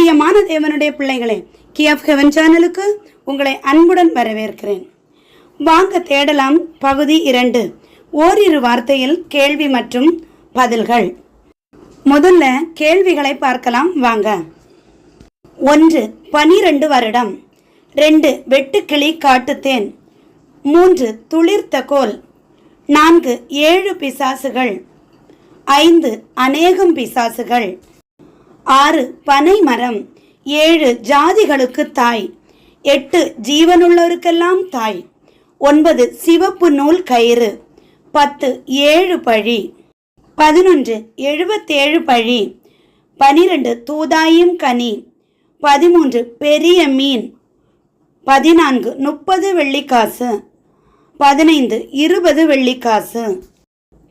பிரியமான தேவனுடைய பிள்ளைகளே, கீ ஆஃப் ஹெவன் சேனலுக்கு உங்களை அன்புடன் வரவேற்கிறேன். வாங்க தேடலாம். பகுதி 2, ஓரிரு வார்த்தையில் கேள்வி மற்றும் பதில்கள். முதல்ல கேள்விகளை பார்க்கலாம் வாங்க. 1. 12 வருடம். 2. வெட்டுக்கிளி காட்டுத்தேன். 3. துளிர்த்த கோல். 4. 7 பிசாசுகள். 5. அநேகம் பிசாசுகள். 6. பனை மரம். 7 ஜாதிகளுக்கு தாய். 8 ஜீவனுள்ளவருக்கெல்லாம் தாய். 9 சிவப்பு நூல் கயிறு. 10 7 பழி. 11 77 பழி. 12 தூதாயும் கனி. 13 பெரிய மீன். 14 30 வெள்ளிக்காசு. 15 20 வெள்ளிக்காசு.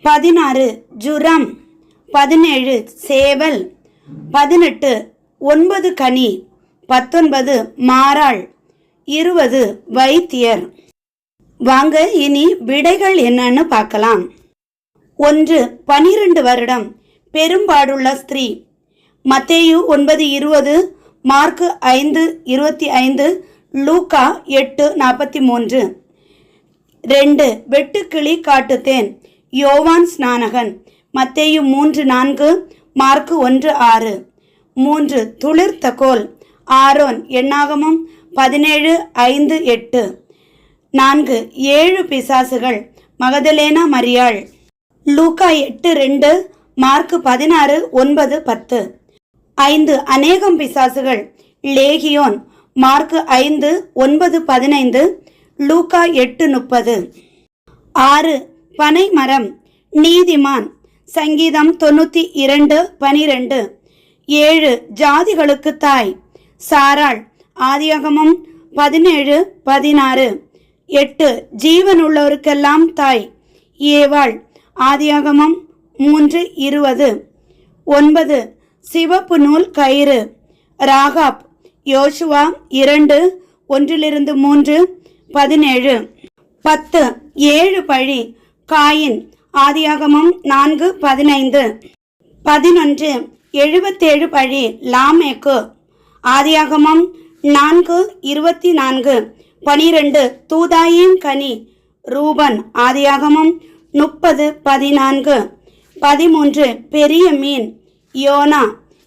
16 ஜுரம். 17 சேவல். 18 9 கனி. 19 மாறாள். 20 வைத்தியர். வாங்க இனி விடைகள் என்னன்னு பார்க்கலாம். 1. 12 வருடம். பெரும்பாடுள்ள ஸ்திரீ. மத்தேயு 9:20, மார்க்கு 5:25, லூக்கா 8:43. 2. வெட்டுக்கிளி காட்டுத்தேன். யோவான் ஸ்நானகன். மத்தேயு 3:4, மார்க்கு 1:6. 3. துளிர்த்த கோல். ஆரோன். எண்ணாகமம் 17:5-8. 4. 7 பிசாசுகள். மகதலேனா மரியாள். லூக்கா 8:2, மார்க்கு 16:9-10. 5. அநேகம் பிசாசுகள். லேகியோன். மார்க்கு 5:9-15, லூக்கா 8:30. 6. பனை மரம். நீதிமான். சங்கீதம் 92:12. 7. ஜாதிகளுக்கு தாய். சாராள். ஆதியாகமம் 17:16. 8. ஜீவனுள்ளவருக்கெல்லாம் தாய். ஏவாள். ஆதியாகமம் 3:20. 9. சிவப்பு நூல் கயிறு. ராகாப். யோசுவா 2:1-3, 17. 10. 7 பழி. காயின். ஆதியாகமம் 4:15. 11. 77 பழி. லாமேக்கு. ஆதியாகமம் 4:24. 12. தூதாயும் கனி. ரூபன். ஆதியாகமம் 30:14. 13. பெரிய மீன். யோனா.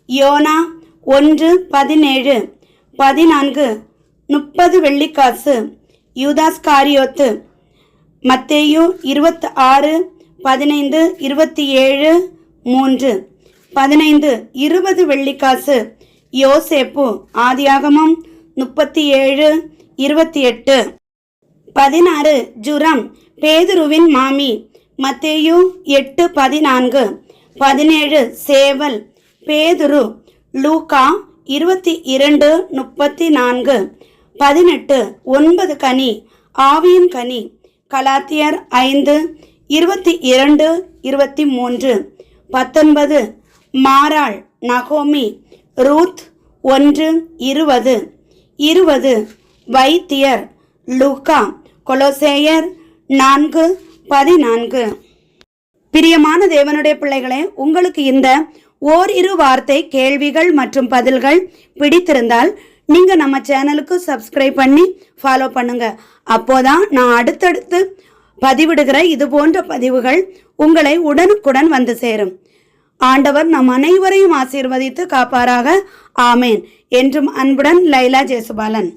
யோனா 1:17. 14. 30 வெள்ளிக்காசு. யூதாஸ்காரியோத்து. மத்தேயு 26:15, 27, 3. 15. 20 வெள்ளிக்காசு. யோசேப்பு. ஆதியாகமம் 37:28. 16. ஜுரம். பேதுருவின் மாமி. மத்தேயு 8:14. 17. சேவல். பேதுரு. லூக்கா 22:34. 18. 9 கனி. ஆவியின் கனி. கலாத்தியர் 5:22-23. 19. மாறாள். நகோமி. ரூத் 1:20. 20. வைத்தியர். லூக்கா. கொலோசேயர் 4:14. பிரியமான தேவனுடைய பிள்ளைகளே, உங்களுக்கு இந்த ஓரிரு வார்த்தை கேள்விகள் மற்றும் பதில்கள் பிடித்திருந்தால் நீங்க நம்ம சேனலுக்கு சப்ஸ்கிரைப் பண்ணி ஃபாலோ பண்ணுங்க. அப்போதான் நான் அடுத்தடுத்து பதிவிடுகிற இது போன்ற பதிவுகள் உங்களை உடனுக்குடன் வந்து சேரும். ஆண்டவர் நம் அனைவரையும் ஆசீர்வதித்து காப்பாராக. ஆமேன். என்றும் அன்புடன் லைலா ஜேசுபாலன்.